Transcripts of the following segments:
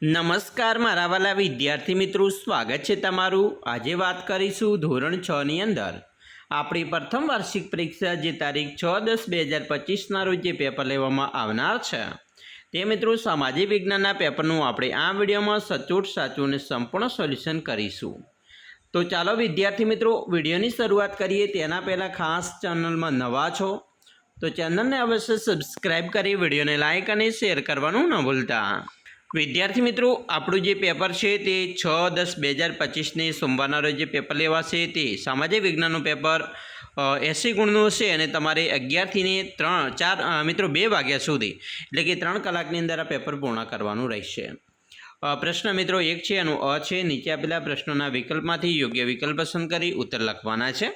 નમસ્કાર મારા વાલા વિદ્યાર્થી મિત્રો, સ્વાગત છે તમારું। આજે વાત કરીશું ધોરણ 6 ની અંદર આપણી પ્રથમ વાર્ષિક પરીક્ષા જે તારીખ 6/10/2025ના રોજ જે પેપર લેવામાં આવનાર છે તે મિત્રો સામાજિક વિજ્ઞાનના પેપરનું આપણે આ વિડીયોમાં સચોટ સાચું અને સંપૂર્ણ સોલ્યુશન કરીશું। તો ચાલો વિદ્યાર્થી મિત્રો વિડીયોની શરૂઆત કરીએ। તેના પહેલાં ખાસ ચેનલમાં નવા છો તો ચેનલને અવશ્ય સબસ્ક્રાઈબ કરી વિડીયોને લાઇક અને શેર કરવાનું ન ભૂલતા। વિદ્યાર્થી મિત્રો આપણું જે પેપર છે તે 6/10/2025ને સોમવારના રોજ જે પેપર લેવાશે તે સામાજિક વિજ્ઞાનનું પેપર 80 ગુણનું હશે અને તમારે 11 થી 4 મિત્રો 2 વાગ્યા સુધી એટલે કે 3 કલાકની અંદર આ પેપર પૂર્ણ કરવાનું રહેશે। પ્રશ્ન મિત્રો 1 છે એનું અ છે। નીચે આપેલા પ્રશ્નોના વિકલ્પમાંથી યોગ્ય વિકલ્પ પસંદ કરી ઉત્તર લખવાના છે।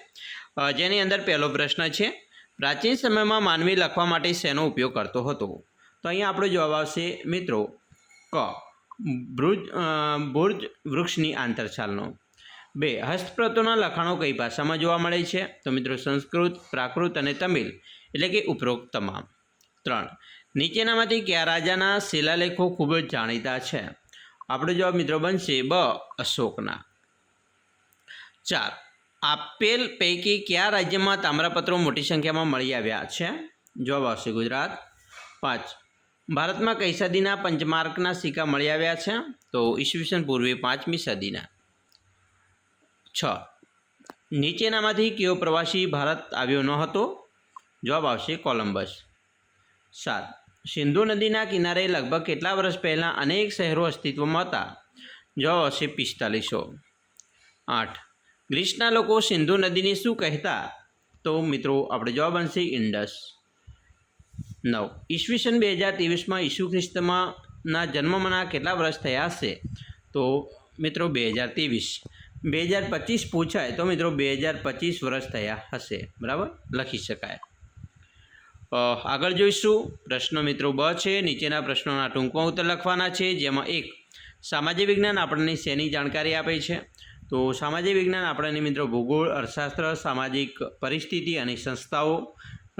જેની અંદર પહેલો પ્રશ્ન છે, પ્રાચીન સમયમાં માનવી લખવા માટે શેનો ઉપયોગ કરતો હતો? તો અહીંયા આપણો જવાબ આવશે મિત્રો ક બુર્જ વૃક્ષની આંતરછાલનો। 2 હસ્તપ્રતોના લખાણો કઈ ભાષામાં જોવા મળે છે? તો મિત્રો સંસ્કૃત, પ્રાકૃત અને તમિલ એટલે કે ઉપરોક્ત તમામ। 3 નીચેનામાંથી કયા રાજાના શિલાલેખો ખૂબ જ જાણીતા છે? આપણો જવાબ મિત્રો બનશે બ અશોકના। 4 આપેલ પૈકી કયા રાજ્યમાં તામ્રપત્રો મોટી સંખ્યામાં મળી આવ્યા છે? જવાબ આવશે ગુજરાત। 5 ભારતમાં કઈ સદીના પંચમાર્કના સિક્કા મળી આવ્યા છે? તો ઈસવીસન પૂર્વે 5મી સદીના। 6 નીચેનામાંથી કયો પ્રવાસી ભારત આવ્યો ન હતો? જવાબ આવશે કોલંબસ। 7 સિંધુ નદીના કિનારે લગભગ કેટલા વર્ષ પહેલાં અનેક શહેરો અસ્તિત્વમાં હતા? જવાબ આવશે 4500। 8 ગ્રીસના લોકો સિંધુ નદીને શું કહેતા? તો મિત્રો આપણો જવાબ બનશે ઇન્ડસ। 9 ઈસવીસન 2023માં ઈસુ ખ્રિસ્તના જન્મના કેટલા વર્ષ થયા હશે? તો મિત્રો 2023। 2025 પૂછાય તો મિત્રો 2025 વર્ષ થયા હશે, બરાબર લખી શકાય। આગળ જોઈશું પ્રશ્ન મિત્રો બ છે। નીચેના પ્રશ્નોના ટૂંકમાં ઉત્તર લખવાના છે, જેમાં 1 સામાજિક વિજ્ઞાન આપણને શેની જાણકારી આપે છે? તો સામાજિક વિજ્ઞાન આપણને મિત્રો ભૂગોળ, અર્થશાસ્ત્ર, સામાજિક પરિસ્થિતિ અને સંસ્થાઓ,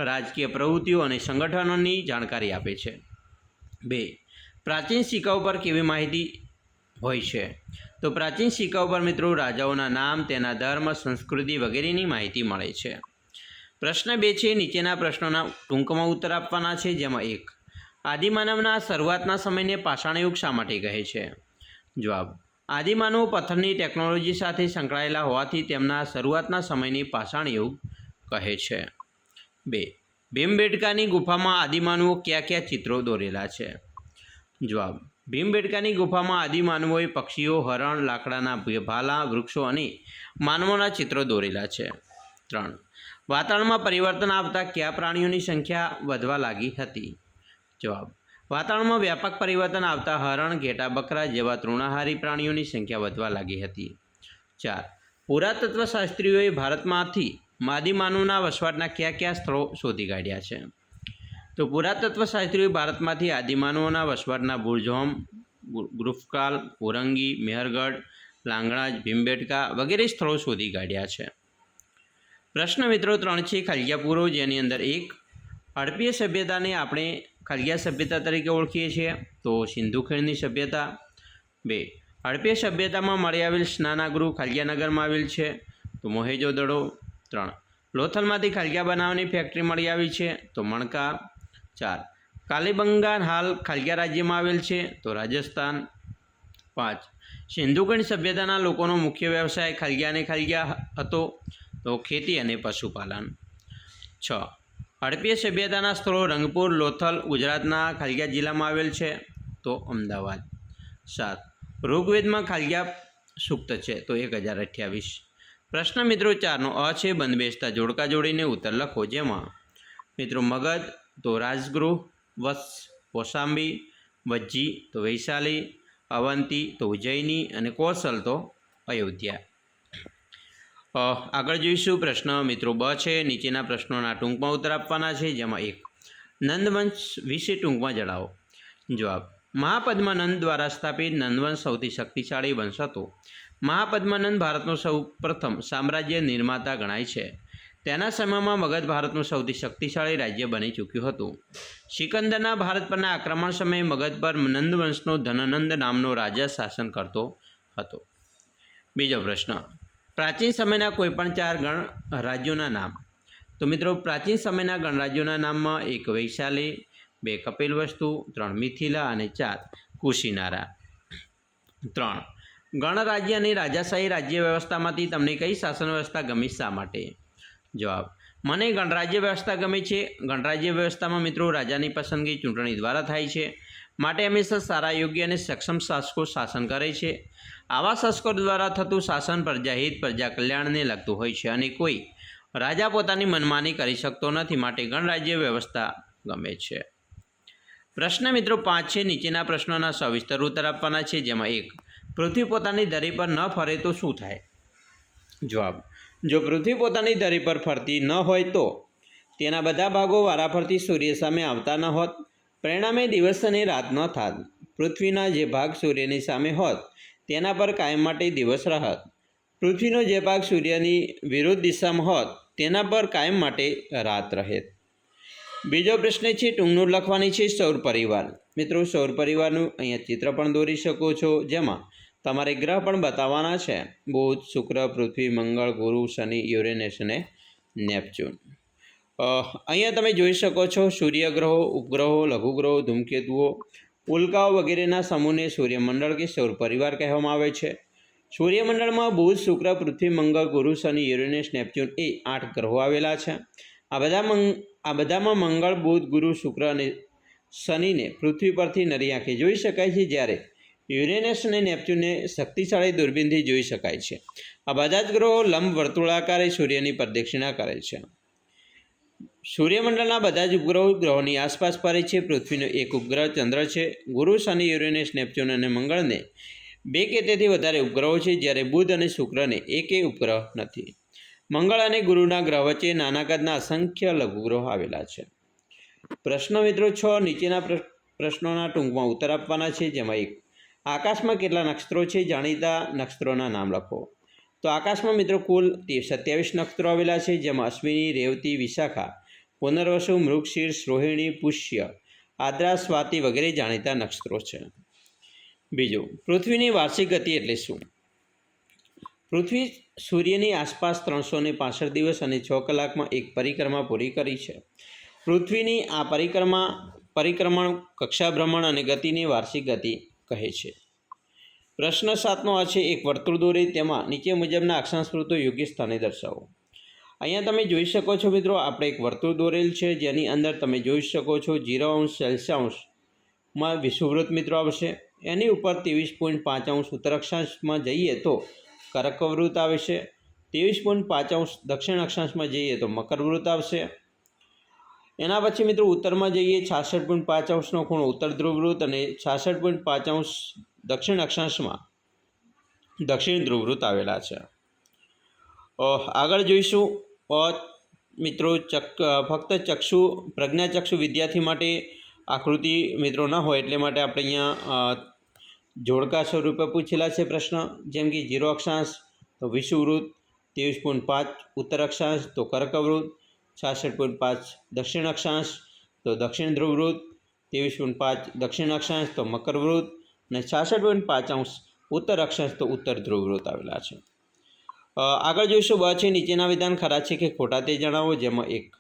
રાજકીય પ્રવૃત્તિઓ અને સંગઠનોની જાણકારી આપે છે। 2 પ્રાચીન સિક્કાઓ પર કેવી માહિતી હોય છે? તો પ્રાચીન સિક્કાઓ પર મિત્રો રાજાઓના નામ, તેના ધર્મ, સંસ્કૃતિ વગેરેની માહિતી મળે છે। પ્રશ્ન 2 છે। નીચેના પ્રશ્નોના ટૂંકમાં ઉત્તર આપવાના છે, જેમાં 1 આદિમાનવના શરૂઆતના સમયને પાષાણ યુગ શા માટે કહે છે? જવાબ આદિમાનવો પથ્થરની ટેકનોલોજી સાથે સંકળાયેલા હોવાથી તેમના શરૂઆતના સમયને પાષાણ યુગ કહે છે। 2 ભીમબેટકાની ગુફામાં આદિમાનવો કયા કયા ચિત્રો દોરેલા છે? જવાબ ભીમબેટકાની ગુફામાં આદિમાનવોએ પક્ષીઓ, હરણ, લાકડાના ભાલા, વૃક્ષો અને માનવોના ચિત્રો દોરેલા છે। 3 વાતાવરણમાં પરિવર્તન આવતા કયા પ્રાણીઓની સંખ્યા વધવા લાગી હતી? જવાબ વાતાવરણમાં વ્યાપક પરિવર્તન આવતા હરણ, ઘેટા, બકરા જેવા તૃણાહારી પ્રાણીઓની સંખ્યા વધવા લાગી હતી। 4 પુરાતત્વશાસ્ત્રીઓએ ભારતમાંથી આદિમાનવના વસવાટના કયા કયા સ્થળો શોધી કાઢ્યા છે? તો પુરાતત્વશાસ્ત્રીઓએ ભારતમાંથી આદિમાનવોના વસવાટના બુર્જહોમ, ગુફકાલ, ઓરંગી, મેહરગઢ, લાંગણાજ, ભીમબેટકા વગેરે સ્થળો શોધી કાઢ્યા છે। પ્રશ્ન મિત્રો 3 છે। ખલગ્યા પૂરો, જેની અંદર 1 હડપ્પીય સભ્યતાને આપણે ખલગ્યા સભ્યતા તરીકે ઓળખીએ છીએ, તો સિંધુ ખીણની સભ્યતા। 2 હડપ્પીય સભ્યતામાં મળી આવેલ સ્નાનાગૃહ ખલગ્યાનગરમાં આવેલ છે, તો મોહેજો-દડો। 3 લોથલમાંથી ખલગ્યા બનાવવાની ફેક્ટરી મળી આવી છે, તો મણકા। 4 કાલીબંગાન હાલ ખલગ્યા રાજ્યમાં આવેલ છે, તો રાજસ્થાન। 5 સિંધુ ખીણ સભ્યતાના લોકોનો મુખ્ય વ્યવસાય ખલગ્યા હતો, તો ખેતી અને પશુપાલન। 6 હડપ્પીય સભ્યતાના સ્થળો રંગપુર, લોથલ ગુજરાતના ખલગ્યા જિલ્લામાં આવેલ છે, તો અમદાવાદ। 7 ઋગ્વેદમાં ખલગ્યા સૂક્ત છે, તો 1028। પ્રશ્ન મિત્રો 4નો અ છે। બંધબેસતા જોડકા જોડીને ઉત્તર લખો, જેમાં મિત્રો મગધ તો રાજગૃહ, વત્સ કૌશાંબી, વજ્જી તો વૈશાલી, અવંતી તો ઉજ્જૈની અને કૌશલ તો અયોધ્યા। આગળ જોઈશું પ્રશ્ન મિત્રો બ છે। નીચેના પ્રશ્નોના ટૂંકમાં ઉત્તર આપવાના છે, જેમાં 1 નંદવંશ વિશે ટૂંકમાં જણાવો। જવાબ મહાપદ્મનંદ દ્વારા સ્થાપિત નંદવંશ સૌથી શક્તિશાળી વંશ હતો। મહાપદ્મનંદ ભારતનો સૌ પ્રથમ સામ્રાજ્ય નિર્માતા ગણાય છે। તેના સમયમાં મગધ ભારતનું સૌથી શક્તિશાળી રાજ્ય બની ચૂક્યું હતું. સિકંદરના ભારત પરના આક્રમણ સમયે મગધ પર નંદવંશનો ધનનંદ નામનો રાજા શાસન કરતો હતો. બીજો પ્રશ્ન, પ્રાચીન સમયના કોઈપણ 4 ગણ રાજ્યોના નામ. તો મિત્રો, પ્રાચીન સમયના ગણરાજ્યોના નામમાં 1 વૈશાલી, 2 કપિલવસ્તુ, 3 મિથિલા અને 4 કુશિનારા. 3. ગણરાજ્ય અને રાજાશાહી રાજ્ય વ્યવસ્થામાંથી તમને કઈ શાસન વ્યવસ્થા ગમી, શા માટે? જવાબ, મને ગણરાજ્ય વ્યવસ્થા ગમે છે. ગણરાજ્ય વ્યવસ્થામાં મિત્રો રાજાની પસંદગી ચૂંટણી દ્વારા થાય છે, માટે હંમેશા સારા, યોગ્ય અને સક્ષમ શાસકો શાસન કરે છે. આવા શાસકો દ્વારા થતું શાસન પ્રજાહિત, પ્રજા કલ્યાણને લગતું હોય છે અને કોઈ રાજા પોતાની મનમાની કરી શકતો નથી, માટે ગણરાજ્ય વ્યવસ્થા ગમે છે. પ્રશ્ન મિત્રો 5 છે. નીચેના પ્રશ્નોના સવિસ્તર ઉત્તર આપવાના છે, જેમાં 1. પૃથ્વી પોતાની ધરી પર ન ફરે તો શું થાય? જવાબ, જો પૃથ્વી પોતાની ધરી પર ફરતી ન હોય તો તેના બધા ભાગો વારાફરતી સૂર્ય સામે આવતા ન હોત, પરિણામે દિવસ અને રાત ન થાત. પૃથ્વીના જે ભાગ સૂર્યની સામે હોત તેના પર કાયમ માટે દિવસ રહત. પૃથ્વીનો જે ભાગ સૂર્યની વિરુદ્ધ દિશામાં હોત તેના પર કાયમ માટે રાત રહેત. બીજો પ્રશ્ન છે, ટૂંકનોટ લખવાની છે. સૌર પરિવાર. મિત્રો, સૌર પરિવારનું અહીંયા ચિત્ર પણ દોરી શકો છો, જેમાં તમારે ગ્રહ પણ બતાવવાના છે: બુધ, શુક્ર, પૃથ્વી, મંગળ, ગુરુ, શનિ, યુરેનસ અને નેપચ્યુન. અહીંયા તમે જોઈ શકો છો સૂર્યગ્રહો, ઉપગ્રહો, લઘુગ્રહો, ધૂમકેતુઓ, ઉલ્કાઓ વગેરેના સમૂહને સૂર્યમંડળ કે સૌર પરિવાર કહેવામાં આવે છે. સૂર્યમંડળમાં બુધ, શુક્ર, પૃથ્વી, મંગળ, ગુરુ, શનિ, યુરેનસ, નેપચ્યુન એ 8 ગ્રહો આવેલા છે. આ બધામાં મંગળ, બુધ, ગુરુ, શુક્ર અને શનિને પૃથ્વી પરથી નરી આંખે જોઈ શકાય છે, જ્યારે યુરેનસ અને નેપચ્યુનને શક્તિશાળી દૂરબીનથી જોઈ શકાય છે. આ બધા જ ગ્રહો લંબ વર્તુળાકારે સૂર્યની પ્રદક્ષિણા કરે છે. સૂર્યમંડળના બધા જ ઉપગ્રહો ગ્રહોની આસપાસ ફરે છે. પૃથ્વીનો એક ઉપગ્રહ ચંદ્ર છે. ગુરુ, શનિ, યુરેનસ, નેપચ્યુન અને મંગળને 2 કે તેથી વધારે ઉપગ્રહો છે, જ્યારે બુધ અને શુક્રને એકેય ઉપગ્રહ નથી. મંગળ અને ગુરુના ગ્રહ વચ્ચે નાના કદના અસંખ્ય લઘુગ્રહો આવેલા છે. પ્રશ્ન મિત્રો 6. નીચેના પ્રશ્નોના ટૂંકમાં ઉત્તર આપવાના છે, જેમાં 1. આકાશમાં કેટલા નક્ષત્રો છે? જાણીતા નક્ષત્રોના નામ લખો. તો આકાશમાં મિત્રો કુલ 27 નક્ષત્રો આવેલા છે, જેમાં અશ્વિની, રેવતી, વિશાખા, પુનર્વસુ, મૃગશીર્ષ, રોહિણી, પુષ્ય, આદ્રા, સ્વાતિ વગેરે જાણીતા નક્ષત્રો છે. બીજું, પૃથ્વીની વાર્ષિક ગતિ એટલે શું? પૃથ્વી સૂર્યની આસપાસ 365 દિવસ અને 6 કલાકમાં એક પરિક્રમા પૂરી કરી છે. પૃથ્વીની આ પરિક્રમણ, કક્ષાભ્રમણ અને ગતિની વાર્ષિક ગતિ કહે છે. પ્રશ્ન 7નો આ છે, એક વર્તુળ દોરી તેમાં નીચે મુજબના અક્ષાંશ વૃત્તો યોગ્ય સ્થાને દર્શાવો. અહીંયા તમે જોઈ શકો છો મિત્રો, આપણે એક વર્તુળ દોરેલ છે, જેની અંદર તમે જોઈ શકો છો 0° સેલ્સિયસમાં વિષુવવૃત્ત મિત્રો આવશે. એની ઉપર 23.5° ઉત્તર અક્ષાંશમાં જઈએ તો કર્કવૃત્ત આવશે. 23.5° દક્ષિણ અક્ષાંશમાં જઈએ તો મકરવૃત્ત આવશે. એના પછી મિત્રો ઉત્તરમાં જઈએ 66.5°નો ખૂણો ઉત્તર ધ્રુવવૃત્ત અને 66.5° દક્ષિણ અક્ષાંશમાં દક્ષિણ ધ્રુવવૃત્ત આવેલા છે. આગળ જોઈશું મિત્રો, ફક્ત પ્રજ્ઞાચક્ષુ વિદ્યાર્થી માટે આકૃતિ મિત્રો ન હોય એટલે માટે આપણે અહીંયા જોડકા સ્વરૂપે પૂછેલા છે પ્રશ્ન, જેમ કે 0 અક્ષાંશ તો વિષુવવૃત્ત, 23.5 ઉત્તર અક્ષાંશ તો કર્કવૃત્ત, 66.5 દક્ષિણ અક્ષાંશ તો દક્ષિણ ધ્રુવવૃત્ત, 23.5 દક્ષિણ અક્ષાંશ તો મકરવૃત્ત અને 66.5° ઉત્તર અક્ષાંશ તો ઉત્તર ધ્રુવવૃત્ત આવેલા છે. આગળ જોઈશું છે, નીચેના વિધાન ખરા છે કે ખોટા તે જણાવો. જેમાં 1.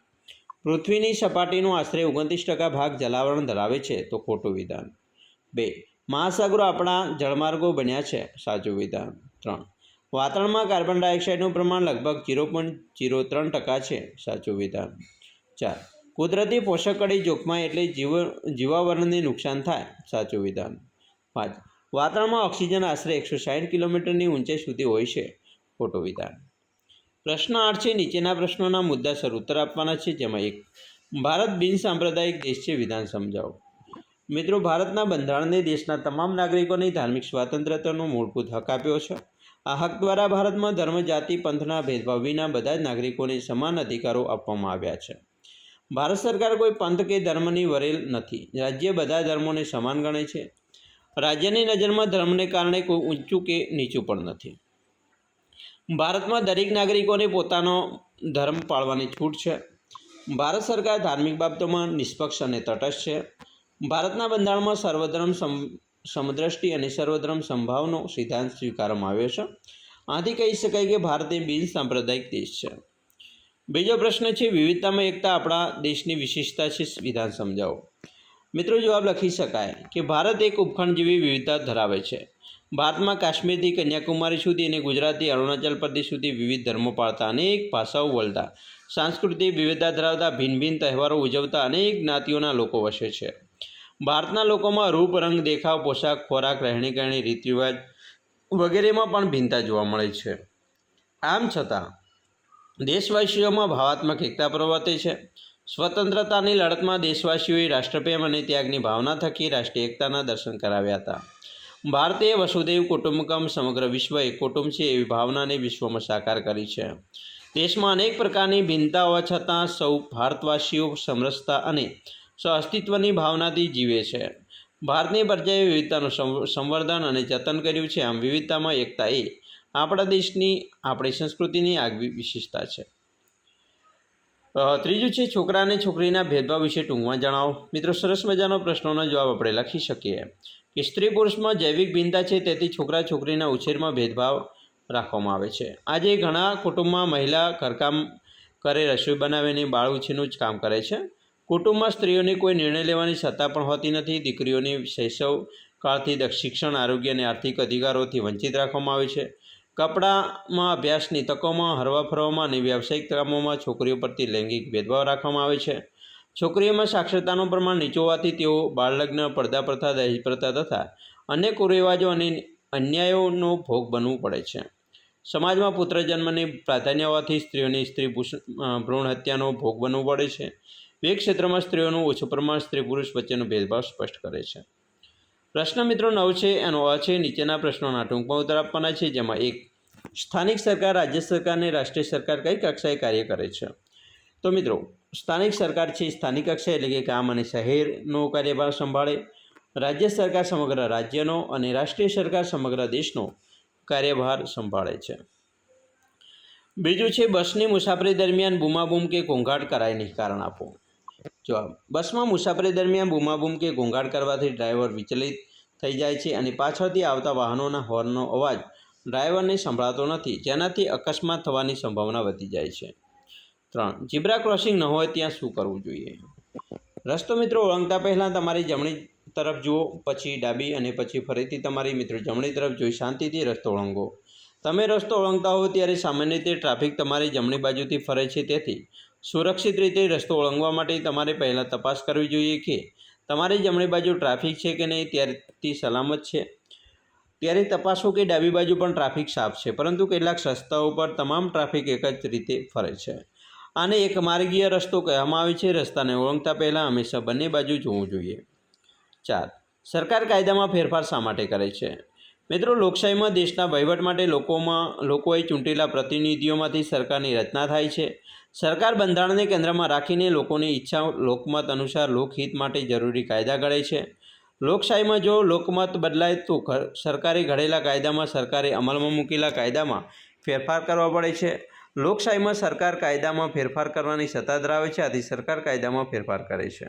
પૃથ્વીની સપાટીનો આશરે 29% ભાગ જલાવરણ ધરાવે છે, તો ખોટું વિધાન. 2. મહાસાગરો આપણા જળમાર્ગો બન્યા છે, સાચું વિધાન. 3. વાતાવરણમાં કાર્બન ડાયોક્સાઇડનું પ્રમાણ લગભગ 0.03% છે, સાચું વિધાન. 4. કુદરતી પોષક કડી જોખમાય એટલે જીવાવરણને નુકસાન થાય, સાચું વિધાન. 5. વાતાવરણમાં ઓક્સિજન આશરે 160 કિલોમીટરની ઊંચાઈ સુધી હોય છે, ખોટું વિધાન. પ્રશ્ન 8 છે, નીચેના પ્રશ્નોના મુદ્દાસર ઉત્તર આપવાના છે, જેમાં 1. ભારત બિનસાંપ્રદાયિક દેશ છે, વિધાન સમજાવો. મિત્રો, ભારતના બંધારણને દેશના તમામ નાગરિકોની ધાર્મિક સ્વાતંત્ર્યતાનો મૂળભૂત હક આપ્યો છે. આ હક દ્વારા ભારતમાં ધર્મ, જાતિ, પંથના ભેદભાવ વિના બધા જ નાગરિકોને સમાન અધિકારો આપવામાં આવ્યા છે. ભારત સરકાર કોઈ પંથ કે ધર્મની વરેલ નથી. રાજ્ય બધા ધર્મોને સમાન ગણે છે. રાજ્યની નજરમાં ધર્મને કારણે કોઈ ઊંચું કે નીચું પણ નથી. ભારતમાં દરેક નાગરિકોને ધર્મ પાળવાની છૂટ છે. ભારત સરકાર ધાર્મિક બાબતોમાં નિષ્પક્ષ અને તટસ્થ છે. ભારતના બંધારણમાં સર્વધર્મ સમદ્રષ્ટિ અને સર્વધર્મ સંભાવનો સિદ્ધાંત સ્વીકારવામાં આવ્યો છે. આથી કહી શકાય કે ભારત એ બિન સાંપ્રદાયિક દેશ છે. બીજો પ્રશ્ન છે, વિવિધતામાં એકતા આપણા દેશની વિશેષતા છે, વિધાન સમજાવો. મિત્રો, જવાબ લખી શકાય કે ભારત એક ઉપખંડ જેવી વિવિધતા ધરાવે છે. ભારતમાં કાશ્મીરથી કન્યાકુમારી સુધી અને ગુજરાતથી અરુણાચલ પ્રદેશ સુધી વિવિધ ધર્મો પાળતા, અનેક ભાષાઓ બોલતા, સાંસ્કૃતિક વિવિધતા ધરાવતા, ભિન્ન ભિન્ન તહેવારો ઉજવતા અનેક જ્ઞાતિઓના લોકો વસે છે. ભારતના લોકોમાં રૂપ, રંગ, દેખાવ, પોશાક, ખોરાક, રહેણીકરણી, રીત રિવાજ વગેરેમાં પણ ભિન્નતા જોવા મળે છે. આમ છતાં દેશવાસીઓમાં ભાવાત્મક એકતા પ્રવર્તે છે. સ્વતંત્રતાની લડતમાં દેશવાસીઓએ રાષ્ટ્રપ્રેમ અને ત્યાગની ભાવના થકી રાષ્ટ્રીય એકતાના દર્શન કરાવ્યા હતા. ભારતે વસુધૈવ કુટુંબકમ, સમગ્ર વિશ્વ એક કુટુંબ છે એવી ભાવનાને વિશ્વમાં સાકાર કરી છે. દેશમાં અનેક પ્રકારની ભિન્નતા હોવા છતાં સૌ ભારતવાસીઓ સમરસતા અને સહઅસ્તિત્વની ભાવનાથી જીવે છે. ભારતની પ્રજાએ વિવિધતાનું સંવર્ધન અને જતન કર્યું છે. આમ વિવિધતામાં એકતા એ આપણા દેશની, આપણી સંસ્કૃતિની આગવી વિશેષતા છે. ત્રીજું છે, છોકરા અને છોકરીના ભેદભાવ વિશે ટૂંકમાં જણાવો. મિત્રો, સરસ મજાનો પ્રશ્નોનો જવાબ આપણે લખી શકીએ કે સ્ત્રી પુરુષમાં જૈવિક ભિન્નતા છે, તેથી છોકરા છોકરીના ઉછેરમાં ભેદભાવ રાખવામાં આવે છે. આજે ઘણા કુટુંબમાં મહિલા ઘરકામ કરે, રસોઈ બનાવીને બાળ ઉછેરનું જ કામ કરે છે. કુટુંબમાં સ્ત્રીઓને કોઈ નિર્ણય લેવાની સત્તા પણ હોતી નથી. દીકરીઓની શૈશવ કાળથી શિક્ષણ, આરોગ્ય અને આર્થિક અધિકારોથી વંચિત રાખવામાં આવે છે. કપડામાં, અભ્યાસની તકોમાં, હરવા ફરવામાં અને વ્યાવસાયિક કામોમાં છોકરીઓ પ્રત્યે લૈંગિક ભેદભાવ રાખવામાં આવે છે. છોકરીઓમાં સાક્ષરતાનું પ્રમાણ નીચું હોવાથી તેઓ બાળલગ્ન, પડદા પ્રથા, દહેજ પ્રથા તથા અન્ય કુરિવાજો અને અન્યાયોનો ભોગ બનવું પડે છે. સમાજમાં પુત્ર જન્મને પ્રાધાન્ય હોવાથી સ્ત્રીઓની ભ્રૂણ હત્યાનો ભોગ બનવું પડે છે. વિવિધ ક્ષેત્રોમાં સ્ત્રીઓનું ઓછું પ્રમાણ સ્ત્રી પુરુષ વચ્ચેનો ભેદભાવ સ્પષ્ટ કરે છે. પ્રશ્ન મિત્રો 9 છે, એનો અ છે. નીચેના પ્રશ્નોના ટૂંકમાં ઉત્તર આપવાના છે, જેમાં 1. સ્થાનિક સરકાર, રાજ્ય સરકાર અને રાષ્ટ્રીય સરકાર કઈ કક્ષાએ કાર્ય કરે છે? તો મિત્રો, સ્થાનિક સરકાર છે સ્થાનિક કક્ષાએ એટલે કે ગામ અને શહેરનો કાર્યભાર સંભાળે. રાજ્ય સરકાર સમગ્ર રાજ્યનો અને રાષ્ટ્રીય સરકાર સમગ્ર દેશનો કાર્યભાર સંભાળે છે. બીજું છે, બસની મુસાફરી દરમિયાન બૂમાબૂમ કે ઘોંઘાટ કરાય નહીં, કારણ આપો. જવાબ: બસમાં મુસાફરી દરમિયાન બૂમાબૂમ કે ઘોંઘાટ કરવાથી ડ્રાઈવર વિચલિત થઈ જાય છે અને પાછળથી આવતા વાહનોના હોર્નનો અવાજ ડ્રાઈવરને સંભળાતો નથી, જેનાથી અકસ્માત થવાની સંભાવના વધી જાય છે. 3. ઝીબ્રા ક્રોસિંગ ન હોય ત્યાં શું કરવું જોઈએ? રસ્તો મિત્રો ઓળંગતા પહેલાં તમારી જમણી તરફ જુઓ, પછી ડાબી અને પછી ફરીથી તમારી મિત્રો જમણી તરફ જોઈ શાંતિથી રસ્તો ઓળંગો. તમે રસ્તો ઓળંગતા હો ત્યારે સામાન્ય રીતે ટ્રાફિક તમારી જમણી બાજુથી ફરે છે, તેથી સુરક્ષિત રીતે રસ્તો ઓળંગવા માટે તમારે પહેલાં તપાસ કરવી જોઈએ કે તમારી જમણી બાજુ ટ્રાફિક છે કે નહીં, ત્યારથી સલામત છે. ત્યારે તપાસો કે ડાબી બાજુ પણ ટ્રાફિક સાફ છે, પરંતુ કેટલાક રસ્તાઓ પર તમામ ટ્રાફિક એક જ રીતે ફરે છે. આને એક માર્ગીય રસ્તો કહેવામાં આવે છે. રસ્તાને ઓળંગતા પહેલાં હંમેશા બંને બાજુ જોવું જોઈએ. 4. સરકાર કાયદામાં ફેરફાર શા માટે કરે છે? મિત્રો, લોકશાહીમાં દેશના વહીવટ માટે લોકોએ ચૂંટેલા પ્રતિનિધિઓમાંથી સરકારની રચના થાય છે. સરકાર બંધારણને કેન્દ્રમાં રાખીને લોકોની ઈચ્છા, લોકમત અનુસાર લોકહિત માટે જરૂરી કાયદા ઘડે છે. લોકશાહીમાં જો લોકમત બદલાય તો સરકારે ઘડેલા કાયદામાં, સરકારે અમલમાં મૂકેલા કાયદામાં ફેરફાર કરવા પડે છે. લોકશાહીમાં સરકાર કાયદામાં ફેરફાર કરવાની સત્તા ધરાવે છે, આથી સરકાર કાયદામાં ફેરફાર કરે છે.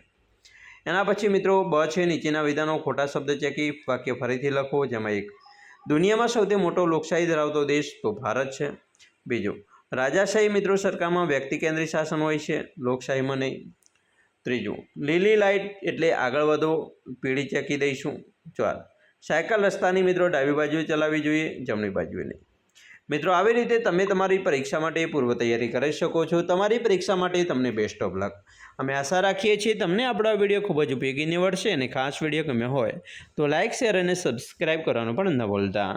એના પછી મિત્રો બ છે, નીચેના વિધાનો ખોટા શબ્દ ચેકી વાક્ય ફરીથી લખો. જેમાં 1. દુનિયામાં સૌથી મોટો લોકશાહી ધરાવતો દેશ તો ભારત છે. 2. રાજાશાહી મિત્રો સરકારમાં વ્યક્તિ કેન્દ્રિત શાસન હોય છે, લોકશાહીમાં નહીં. 3. લીલી લાઇટ એટલે આગળ વધો, પીળી ચેકી દઈશું. 4. સાયકલ રસ્તાની મિત્રો ડાબી બાજુએ ચલાવવી જોઈએ, જમણી બાજુએ નહીં. મિત્રો, આવી રીતે તમે તમારી પરીક્ષા માટે પૂર્વ તૈયારી કરી શકો છો. તમારી પરીક્ષા માટે તમને બેસ્ટ ઓફ લક. અમે આશા રાખીએ છીએ તમને આપણો વિડીયો ખૂબ જ ઉપયોગી નીવડશે, અને ખાસ વિડીયો ગમ્યો હોય તો લાઇક, શેર અને સબસ્ક્રાઈબ કરવાનું પણ ન ભૂલતા.